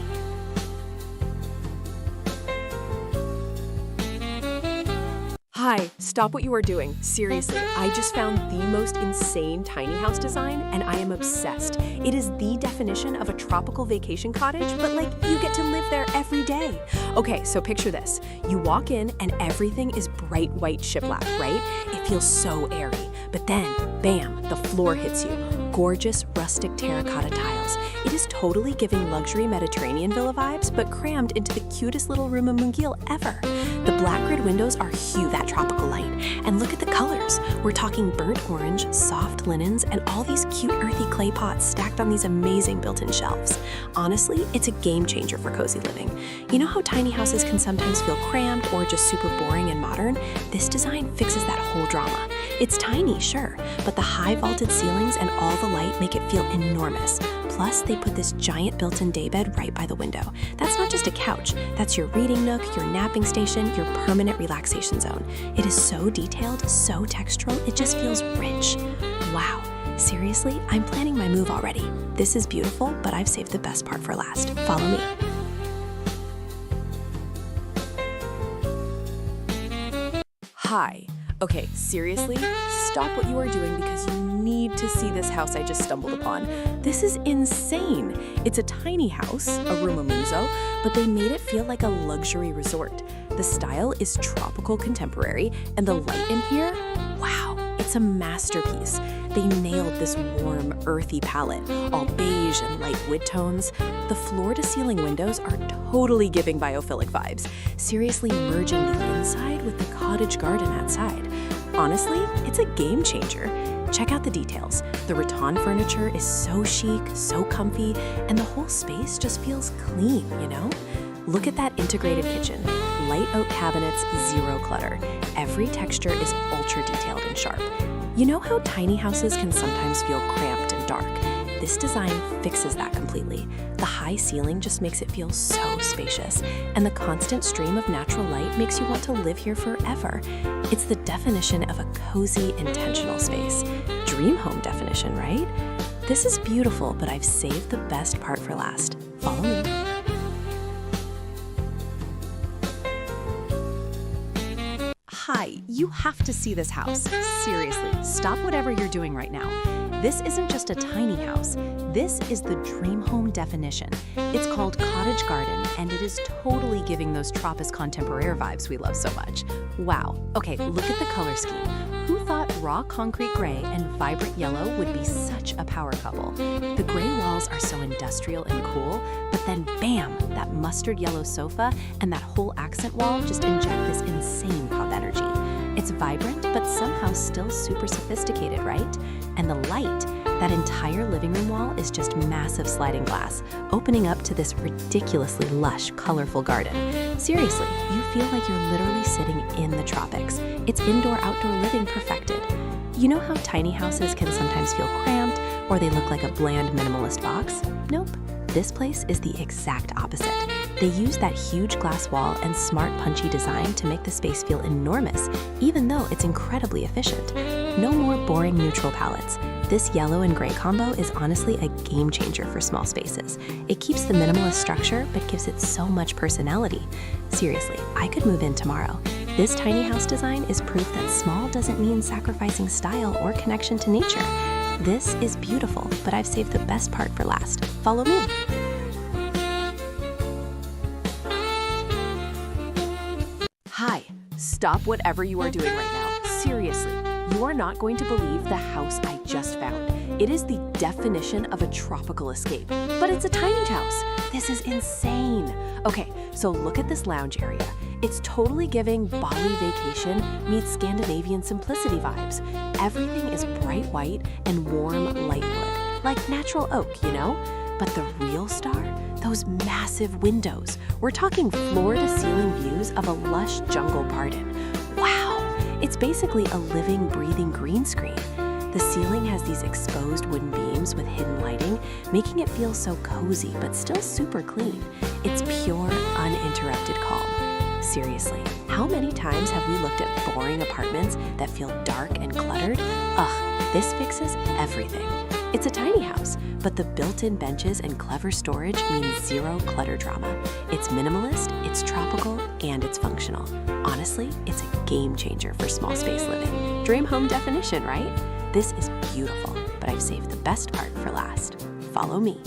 Speaker 1: Hi, stop what you are doing. Seriously, I just found the most insane tiny house design, and I am obsessed. It is the definition of a tropical vacation cottage, but like you get to live there every day. Okay, so picture this. You walk in and everything is bright white shiplap, right? It feels so airy. But then, bam, the floor hits you. Gorgeous rustic terracotta tiles. It is totally giving luxury Mediterranean villa vibes, but crammed into the cutest little room in Mungil ever. The black grid windows are hue that tropical light. And look at the colors. We're talking burnt orange, soft linens, and all these cute earthy clay pots stacked on these amazing built-in shelves. Honestly, it's a game changer for cozy living. You know how tiny houses can sometimes feel cramped or just super boring and modern? This design fixes that whole drama. It's tiny, sure, but the high vaulted ceilings and all the light make it feel enormous. Plus, they put this giant built-in daybed right by the window. That's not just a couch, that's your reading nook, your napping station, your permanent relaxation zone. It is so detailed, so textural, it just feels rich. Wow, seriously, I'm planning my move already. This is beautiful, but I've saved the best part for last. Follow me. Hi. Okay, seriously, stop what you are doing because you need to see this house I just stumbled upon. This is insane. It's a tiny house, a rumamungzo, but they made it feel like a luxury resort. The style is tropical contemporary, and the light in here, wow, it's a masterpiece. They nailed this warm, earthy palette, all beige and light wood tones. The floor-to-ceiling windows are totally giving biophilic vibes, seriously merging the inside with the cottage garden outside. Honestly, it's a game changer. Check out the details. The rattan furniture is so chic, so comfy, and the whole space just feels clean, you know? Look at that integrated kitchen. Light oak cabinets, zero clutter. Every texture is ultra detailed and sharp. You know how tiny houses can sometimes feel cramped and dark? This design fixes that completely. The high ceiling just makes it feel so spacious, and the constant stream of natural light makes you want to live here forever. It's the definition of a cozy, intentional space. Dream home definition, right? This is beautiful, but I've saved the best part for last. Follow me. Hi, you have to see this house. Seriously, stop whatever you're doing right now. This isn't just a tiny house. This is the dream home definition. It's called Cottage Garden, and it is totally giving those Tropis contemporaire vibes we love so much. Wow. Okay, look at the color scheme. Who thought raw concrete gray and vibrant yellow would be such a power couple? The gray walls are so industrial and cool, but then bam, that mustard yellow sofa and that whole accent wall just inject this insane pop energy. It's vibrant, but somehow still super sophisticated, right? And the light, that entire living room wall is just massive sliding glass, opening up to this ridiculously lush, colorful garden. Seriously, you feel like you're literally sitting in the tropics. It's indoor-outdoor living perfected. You know how tiny houses can sometimes feel cramped, or they look like a bland minimalist box? Nope. This place is the exact opposite. They use that huge glass wall and smart punchy design to make the space feel enormous, even though it's incredibly efficient. No more boring neutral palettes. This yellow and gray combo is honestly a game changer for small spaces. It keeps the minimalist structure, but gives it so much personality. Seriously, I could move in tomorrow. This tiny house design is proof that small doesn't mean sacrificing style or connection to nature. This is beautiful, but I've saved the best part for last. Follow me. Hi, stop whatever you are doing right now. Seriously, you are not going to believe the house I just found. It is the definition of a tropical escape, but it's a tiny house. This is insane. Okay, so look at this lounge area. It's totally giving Bali vacation meets Scandinavian simplicity vibes. Everything is bright white and warm light wood, like natural oak, you know? But the real star, those massive windows. We're talking floor-to-ceiling views of a lush jungle garden. Wow, it's basically a living, breathing green screen. The ceiling has these exposed wooden beams with hidden lighting, making it feel so cozy but still super clean. It's pure, uninterrupted calm. Seriously, how many times have we looked at boring apartments that feel dark and cluttered? Ugh, this fixes everything. It's a tiny house, but the built-in benches and clever storage mean zero clutter drama. It's minimalist, it's tropical, and it's functional. Honestly, it's a game changer for small space living. Dream home definition, right? This is beautiful, but I've saved the best part for last. Follow me.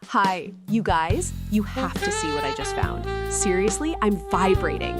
Speaker 1: Hi, you guys, you have to see what I just found. Seriously, I'm vibrating.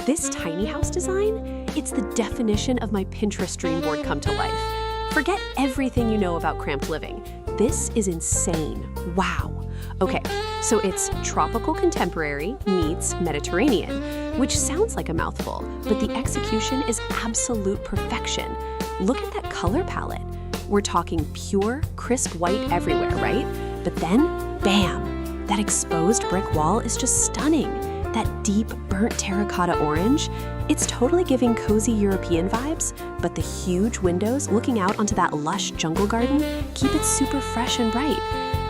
Speaker 1: This tiny house design, it's the definition of my Pinterest dream board come to life. Forget everything you know about cramped living. This is insane. Wow. Okay, so it's tropical contemporary meets Mediterranean, which sounds like a mouthful, but the execution is absolute perfection. Look at that color palette. We're talking pure, crisp white everywhere, right? But then, bam! That exposed brick wall is just stunning. That deep, burnt terracotta orange, it's totally giving cozy European vibes, but the huge windows looking out onto that lush jungle garden keep it super fresh and bright.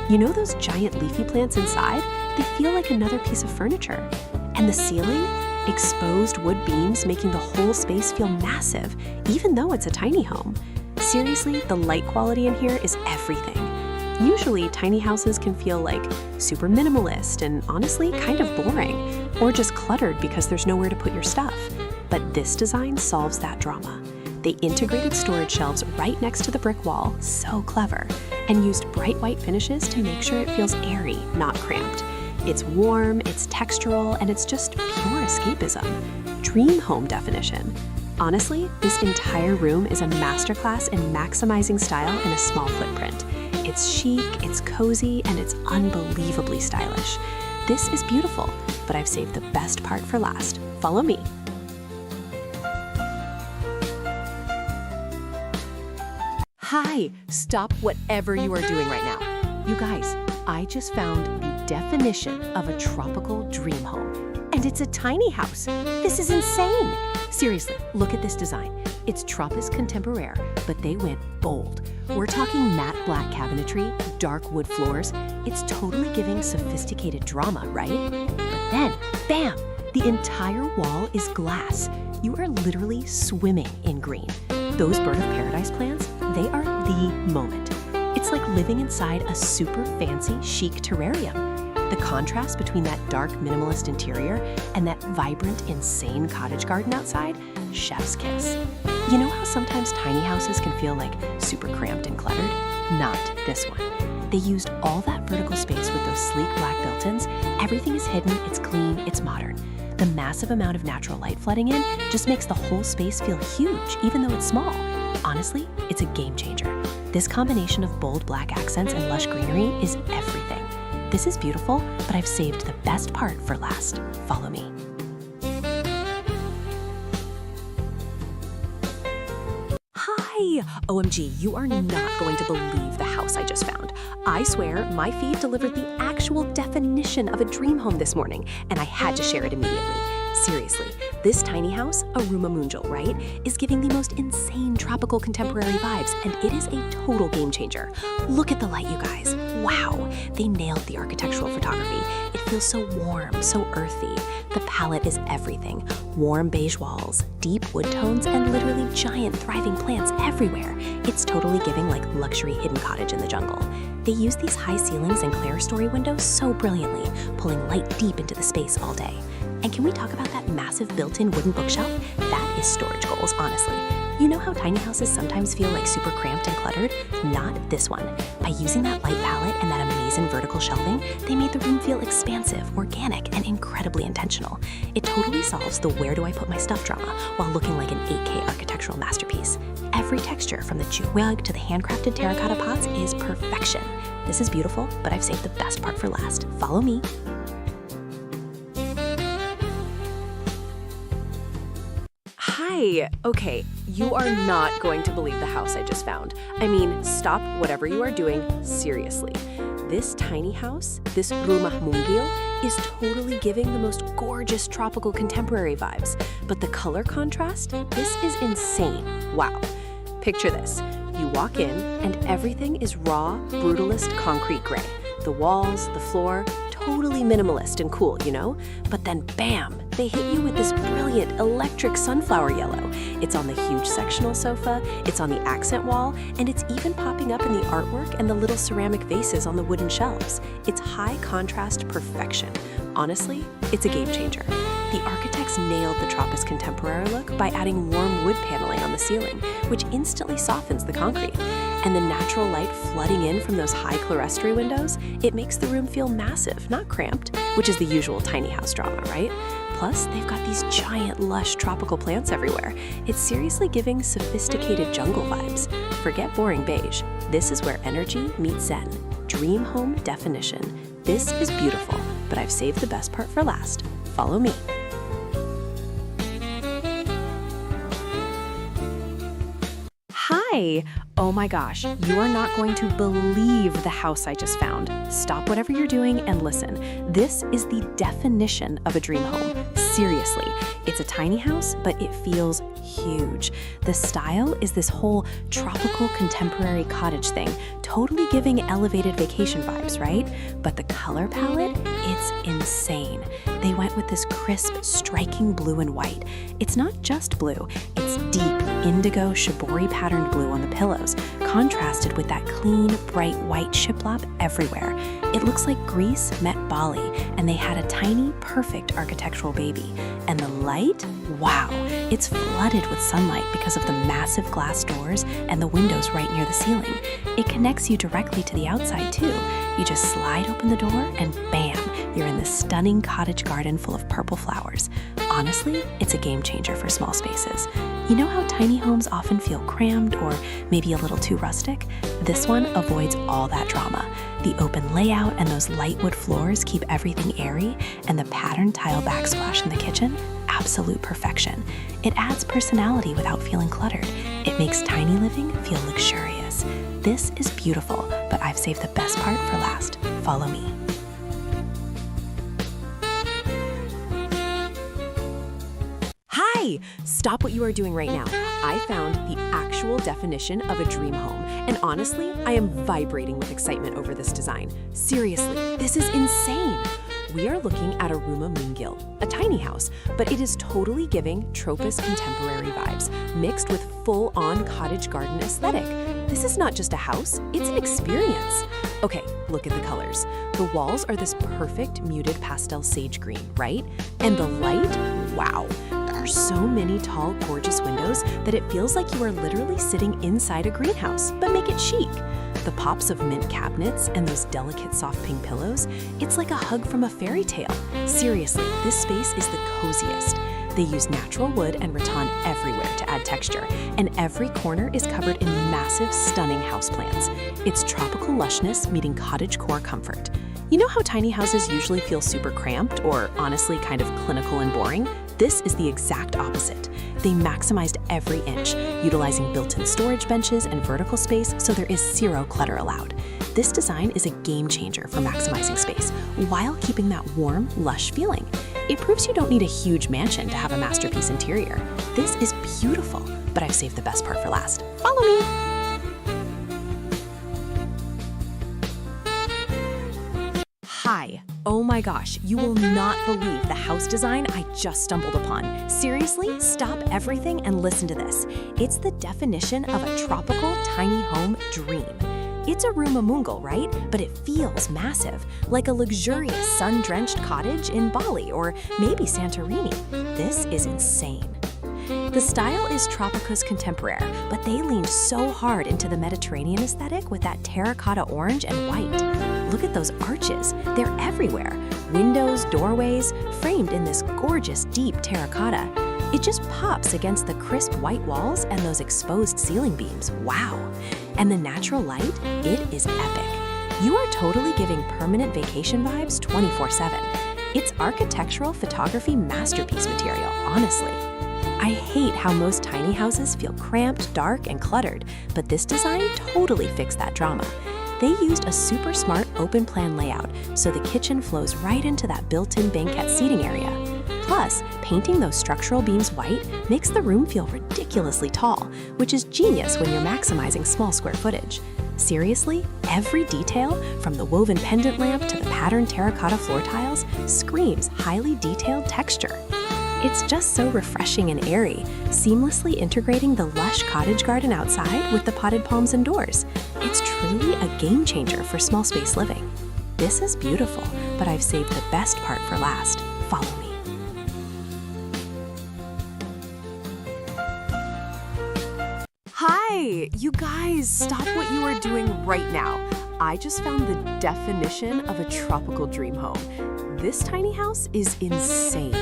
Speaker 1: You know those giant leafy plants inside? They feel like another piece of furniture. And the ceiling? Exposed wood beams making the whole space feel massive, even though it's a tiny home. Seriously, the light quality in here is everything. Usually, tiny houses can feel like super minimalist and honestly kind of boring, or just cluttered because there's nowhere to put your stuff. But this design solves that drama. They integrated storage shelves right next to the brick wall, so clever, and used bright white finishes to make sure it feels airy, not cramped. It's warm, it's textural, and it's just pure escapism. Dream home definition. Honestly, this entire room is a masterclass in maximizing style in a small footprint. It's chic, it's cozy, and it's unbelievably stylish. This is beautiful, but I've saved the best part for last. Follow me. Hi, stop whatever you are doing right now. You guys, I just found the definition of a tropical dream home. And it's a tiny house. This is insane. Seriously, look at this design. It's Tropis Contemporaire, but they went bold. We're talking matte black cabinetry, dark wood floors. It's totally giving sophisticated drama, right? But then, bam, the entire wall is glass. You are literally swimming in green. Those bird of paradise plants, they are the moment. It's like living inside a super fancy, chic terrarium. The contrast between that dark, minimalist interior and that vibrant, insane cottage garden outside, chef's kiss. You know how sometimes tiny houses can feel like super cramped and cluttered? Not this one. They used all that vertical space with those sleek black built-ins. Everything is hidden, it's clean, it's modern. The massive amount of natural light flooding in just makes the whole space feel huge, even though it's small. Honestly, it's a game changer. This combination of bold black accents and lush greenery is everything. This is beautiful, but I've saved the best part for last. Follow me. Hi! OMG, you are not going to believe the house I just found. I swear, my feed delivered the actual definition of a dream home this morning, and I had to share it immediately. Seriously, this tiny house, a Ruma Munjal, right, is giving the most insane tropical contemporary vibes, and it is a total game changer. Look at the light, you guys. Wow, they nailed the architectural photography. It feels so warm, so earthy. The palette is everything. Warm beige walls, deep wood tones, and literally giant thriving plants everywhere. It's totally giving like luxury hidden cottage in the jungle. They use these high ceilings and clerestory windows so brilliantly, pulling light deep into the space all day. And can we talk about that massive built-in wooden bookshelf? That is storage goals, honestly. You know how tiny houses sometimes feel like super cramped and cluttered? Not this one. By using that light palette and that amazing vertical shelving, they made the room feel expansive, organic, and incredibly intentional. It totally solves the where do I put my stuff drama while looking like an 8K architectural masterpiece. Every texture from the jute rug to the handcrafted terracotta pots is perfection. This is beautiful, but I've saved the best part for last. Follow me. Hi! Okay, you are not going to believe the house I just found. I mean, stop whatever you are doing, seriously. This tiny house, this rumah mungil, is totally giving the most gorgeous tropical contemporary vibes. But the color contrast, this is insane. Wow. Picture this. You walk in and everything is raw, brutalist concrete gray. The walls, the floor, totally minimalist and cool, you know? But then bam, they hit you with this brilliant electric sunflower yellow. It's on the huge sectional sofa, it's on the accent wall, and it's even popping up in the artwork and the little ceramic vases on the wooden shelves. It's high contrast perfection. Honestly, it's a game changer. The architects nailed the Tropis contemporary look by adding warm wood paneling on the ceiling, which instantly softens the concrete. And the natural light flooding in from those high clerestory windows, it makes the room feel massive, not cramped, which is the usual tiny house drama, right? Plus, they've got these giant, lush tropical plants everywhere. It's seriously giving sophisticated jungle vibes. Forget boring beige. This is where energy meets zen. Dream home definition. This is beautiful, but I've saved the best part for last. Follow me. Hi! Oh my gosh, you are not going to believe the house I just found. Stop whatever you're doing and listen. This is the definition of a dream home. Seriously, it's a tiny house, but it feels huge. The style is this whole tropical contemporary cottage thing, totally giving elevated vacation vibes, right? But the color palette, it's insane. They went with this crisp, striking blue and white. It's not just blue, it's deep indigo shibori patterned blue on the pillows, contrasted with that clean, bright white shiplap everywhere. It looks like Greece met Bali, and they had a tiny, perfect architectural baby. And the light? Wow! It's flooded with sunlight because of the massive glass doors and the windows right near the ceiling. It connects you directly to the outside too. You just slide open the door and bam, you're in this stunning cottage garden full of purple flowers. Honestly, it's a game changer for small spaces. You know how tiny homes often feel crammed or maybe a little too rustic? This one avoids all that drama. The open layout and those light wood floors keep everything airy, and the patterned tile backsplash in the kitchen, absolute perfection. It adds personality without feeling cluttered. It makes tiny living feel luxurious. This is beautiful, but I've saved the best part for last. Follow me. Hi! Stop what you are doing right now. I found the actual definition of a dream home, and honestly, I am vibrating with excitement over this design. Seriously, this is insane! We are looking at a rumah mungil, a tiny house, but it is totally giving Tropis contemporary vibes, mixed with full-on cottage garden aesthetic. This is not just a house, it's an experience. Okay, look at the colors. The walls are this perfect muted pastel sage green, right? And the light, wow. There are so many tall, gorgeous windows that it feels like you are literally sitting inside a greenhouse, but make it chic. The pops of mint cabinets and those delicate soft pink pillows, it's like a hug from a fairy tale. Seriously, this space is the coziest. They use natural wood and rattan everywhere to add texture, and every corner is covered in massive, stunning houseplants. It's tropical lushness meeting cottagecore comfort. You know how tiny houses usually feel super cramped or honestly kind of clinical and boring? This is the exact opposite. They maximized every inch, utilizing built-in storage benches and vertical space so there is zero clutter allowed. This design is a game changer for maximizing space while keeping that warm, lush feeling. It proves you don't need a huge mansion to have a masterpiece interior. This is beautiful, but I've saved the best part for last. Follow me! Hi. Oh my gosh, you will not believe the house design I just stumbled upon. Seriously, stop everything and listen to this. It's the definition of a tropical tiny home dream. It's a rumah mungil, right? But it feels massive, like a luxurious sun-drenched cottage in Bali or maybe Santorini. This is insane. The style is Tropicus contemporary, but they leaned so hard into the Mediterranean aesthetic with that terracotta orange and white. Look at those arches. They're everywhere. Windows, doorways, framed in this gorgeous deep terracotta. It just pops against the crisp white walls and those exposed ceiling beams. Wow! And the natural light, it is epic. You are totally giving permanent vacation vibes 24/7. It's architectural photography masterpiece material, honestly. I hate how most tiny houses feel cramped, dark, and cluttered, but this design totally fixed that drama. They used a super smart open plan layout, so the kitchen flows right into that built-in banquette seating area. Plus, painting those structural beams white makes the room feel ridiculously tall, which is genius when you're maximizing small square footage. Seriously, every detail, from the woven pendant lamp to the patterned terracotta floor tiles, screams highly detailed texture. It's just so refreshing and airy, seamlessly integrating the lush cottage garden outside with the potted palms indoors. It's truly a game changer for small space living. This is beautiful, but I've saved the best part for last. Follow me. Hi, you guys, stop what you are doing right now. I just found the definition of a tropical dream home. This tiny house is insane.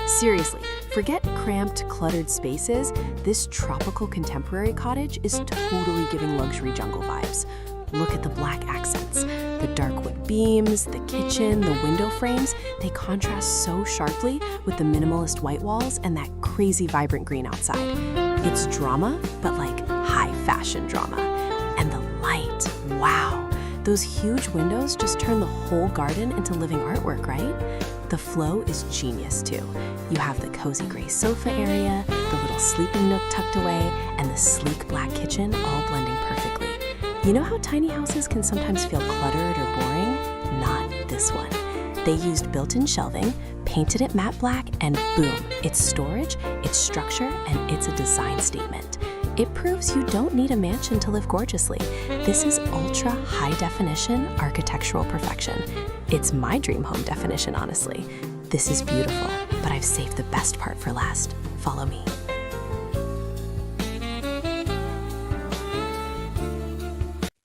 Speaker 1: Seriously, forget cramped, cluttered spaces. This tropical contemporary cottage is totally giving luxury jungle vibes. Look at the black accents, the dark wood beams, the kitchen, the window frames. They contrast so sharply with the minimalist white walls and that crazy vibrant green outside. It's drama, but like high fashion drama. And the light, wow. Those huge windows just turn the whole garden into living artwork, right? The flow is genius too. You have the cozy gray sofa area, the little sleeping nook tucked away, and the sleek black kitchen all blending perfectly. You know how tiny houses can sometimes feel cluttered or boring? Not this one. They used built-in shelving, painted it matte black, and boom, it's storage, it's structure, and it's a design statement. It proves you don't need a mansion to live gorgeously. This is ultra high definition architectural perfection. It's my dream home definition, honestly. This is beautiful, but I've saved the best part for last. Follow me.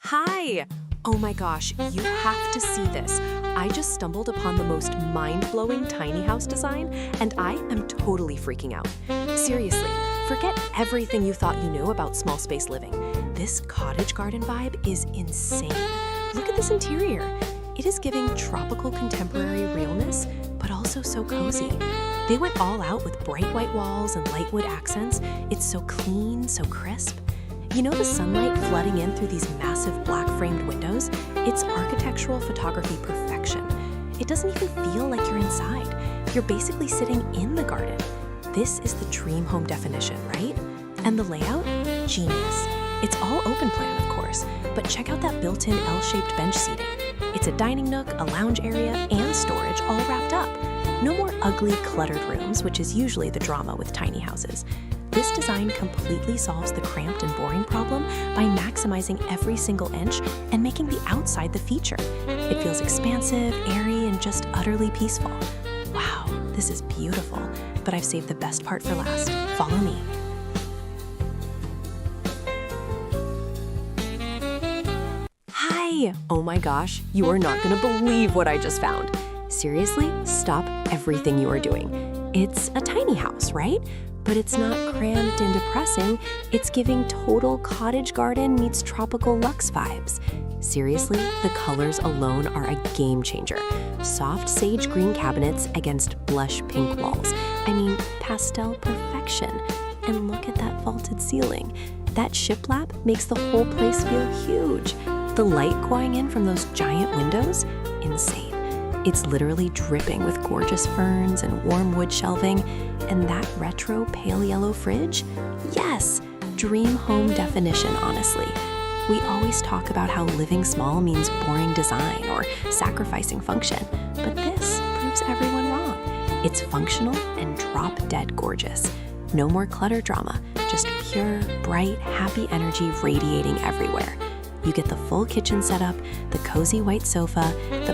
Speaker 1: Hi! Oh my gosh, you have to see this. I just stumbled upon the most mind-blowing tiny house design, and I am totally freaking out. Seriously, forget everything you thought you knew about small space living. This cottage garden vibe is insane. Look at this interior. It is giving tropical contemporary realness, but also so cozy. They went all out with bright white walls and light wood accents. It's so clean, so crisp. You know the sunlight flooding in through these massive black framed windows? It's architectural photography perfection. It doesn't even feel like you're inside. You're basically sitting in the garden. This is the dream home definition, right? And the layout? Genius. It's all open plan, of course, but check out that built-in L-shaped bench seating. It's a dining nook, a lounge area, and storage all wrapped up. No more ugly, cluttered rooms, which is usually the drama with tiny houses. This design completely solves the cramped and boring problem by maximizing every single inch and making the outside the feature. It feels expansive, airy, and just utterly peaceful. Wow, this is beautiful, but I've saved the best part for last. Follow me. Hi! Oh my gosh, you are not gonna believe what I just found. Seriously, stop everything you are doing. It's a tiny house, right? But it's not cramped and depressing. It's giving total cottage garden meets tropical luxe vibes. Seriously, the colors alone are a game changer. Soft sage green cabinets against blush pink walls. I mean, pastel perfection. And look at that vaulted ceiling. That shiplap makes the whole place feel huge. The light going in from those giant windows? Insane. It's literally dripping with gorgeous ferns and warm wood shelving. And that retro pale yellow fridge? Yes, dream home definition, honestly. We always talk about how living small means boring design or sacrificing function, but this proves everyone wrong. It's functional and drop-dead gorgeous. No more clutter drama, just pure, bright, happy energy radiating everywhere. You get the full kitchen setup, the cozy white sofa, the